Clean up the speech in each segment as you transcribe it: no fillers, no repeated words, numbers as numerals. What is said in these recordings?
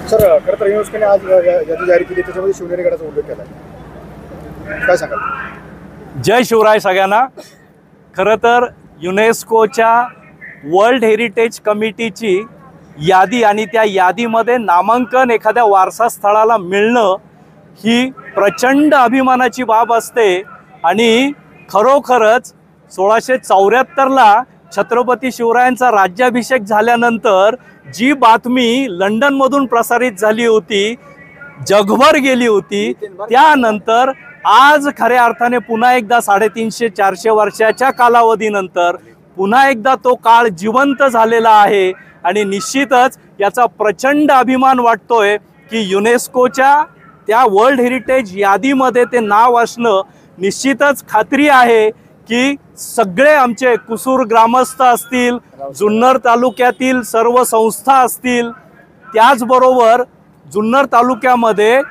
Sir, खरं तर युनेस्कोने आज यादी जारी केली, त्याच्यामध्ये शिवनेरी गडाचा उल्लेख केला आहे, काय सांगाल? जय शिवराय सगळ्यांना. खरं तर युनेस्कोच्या वर्ल्ड हेरिटेज कमिटीची यादी आणि त्या यादीमध्ये नामांकन एखाद्या वारसा स्थळाला मिळणं ही प्रचंड अभिमानाची बाब असते. आणि खरोखरच 1674ला छत्रपती शिवरायांचा राज्याभिषेक झाल्यानंतर जी बातमी लंडनमधून प्रसारित झाली होती, जगभर गेली होती, त्यानंतर आज खऱ्या अर्थाने पुन्हा एकदा 350-400 वर्षाच्या कालावधीनंतर पुन्हा एकदा तो काळ जिवंत झालेला आहे. आणि निश्चितच याचा प्रचंड अभिमान वाटतोय की युनेस्कोच्या त्या वर्ल्ड हेरिटेज यादीमध्ये ते नाव असणं निश्चितच खात्री आहे की सगळे आमचे कुसूर ग्रामस्थ असतील, जुन्नर तालुक्यातील सर्व संस्था असतील, त्याचबरोबर जुन्नर तालुक्यामध्ये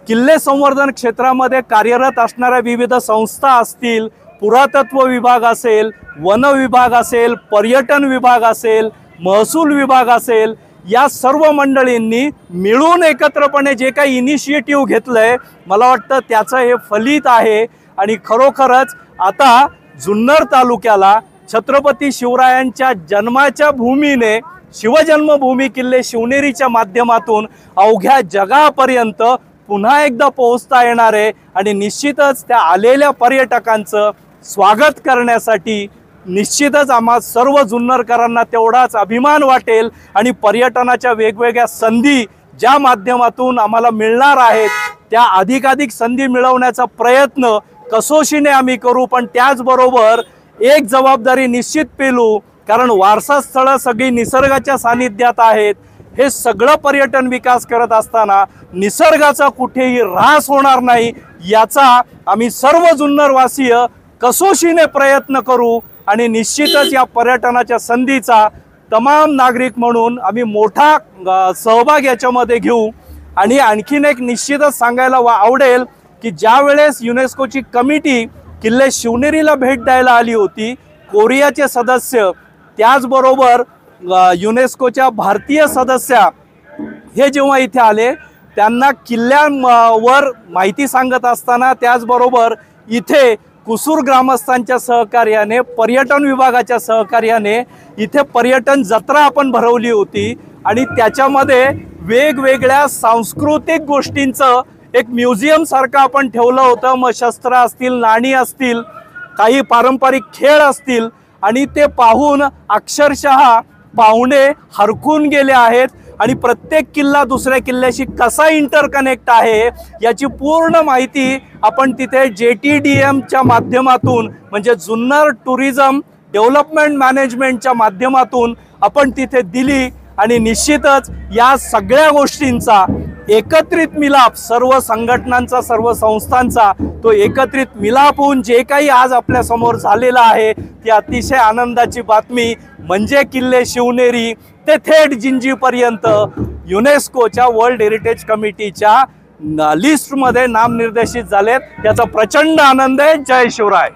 किल्ले संवर्धन क्षेत्रामध्ये कार्यरत असणाऱ्या विविध संस्था असतील, पुरातत्व विभाग असेल, वन विभाग असेल, पर्यटन विभाग असेल, महसूल विभाग असेल, या सर्व मंडळींनी मिळून एकत्रपणे जे काही इनिशिएटिव्ह घेतलंय, मला वाटतं त्याचं हे फलित आहे. आणि खरोखरच आता जुन्नर तालुक्याला छत्रपती शिवरायांच्या जन्माच्या भूमीने शिवजन्मभूमी किल्ले शिवनेरीच्या माध्यमातून अवघ्या जगापर्यंत पुन्हा एकदा पोहोचता येणार आहे. आणि निश्चितच त्या आलेल्या पर्यटकांचं स्वागत करण्यासाठी निश्चितच आम्हा सर्व जुन्नरकरांना तेवढाच अभिमान वाटेल. आणि पर्यटनाच्या वेगवेगळ्या संधी ज्या माध्यमातून आम्हाला मिळणार आहेत, त्या अधिकाधिक संधी मिळवण्याचा प्रयत्न कसोशीने आम्ही करू. पण त्याचबरोबर एक जबाबदारी निश्चित पेलू, कारण वारसा स्थळं सगळी निसर्गाच्या सानिध्यात आहेत. हे सगळं पर्यटन विकास करत असताना निसर्गाचा कुठेही ऱ्हास होणार नाही याचा आम्ही सर्व जुन्नरवासीय कसोशीने प्रयत्न करू. आणि निश्चितच या पर्यटनाच्या संधीचा तमाम नागरिक म्हणून आम्ही मोठा सहभाग याच्यामध्ये घेऊ. आणि आणखीन एक निश्चितच सांगायला आवडेल की ज्या वेळेस युनेस्कोची कमिटी किल्ले शिवनेरीला भेट द्यायला आली होती, कोरियाचे सदस्य त्याचबरोबर युनेस्कोच्या भारतीय सदस्य हे जेव्हा इथे आले, त्यांना किल्ल्यांवर माहिती सांगत असताना त्याचबरोबर इथे कुसूर ग्रामस्थांच्या सहकार्याने, पर्यटन विभागाच्या सहकार्याने इथे पर्यटन जत्रा आपण भरवली होती. आणि त्याच्यामध्ये वेगवेगळ्या सांस्कृतिक गोष्टींचं एक म्युझियम सारखं आपण ठेवलं होतं. मग शस्त्र असतील, नाणी असतील, काही पारंपरिक खेळ असतील. आणि ते पाहून अक्षरशः पाहुणे हरखून गेले आहेत. आणि प्रत्येक किल्ला दुसऱ्या किल्ल्याशी कसा इंटरकनेक्ट आहे याची पूर्ण माहिती आपण तिथे JTDMच्या माध्यमातून, म्हणजे जुन्नर टुरिझम डेव्हलपमेंट मॅनेजमेंटच्या माध्यमातून आपण तिथे दिली. आणि निश्चितच या सगळ्या गोष्टींचा एकत्रित मिलाप, सर्व संघटनांचा, सर्व संस्थांचा तो एकत्रित मिलाप होऊन जे काही आज आपल्या समोर झालेलं आहे, ती अतिशय आनंदाची बातमी. म्हणजे किल्ले शिवनेरी ते थेट जिंजीपर्यंत युनेस्कोच्या वर्ल्ड हेरिटेज कमिटीच्या लिस्टमध्ये नामनिर्देशित झालेत. याचा प्रचंड आनंद आहे. जय शिवराय.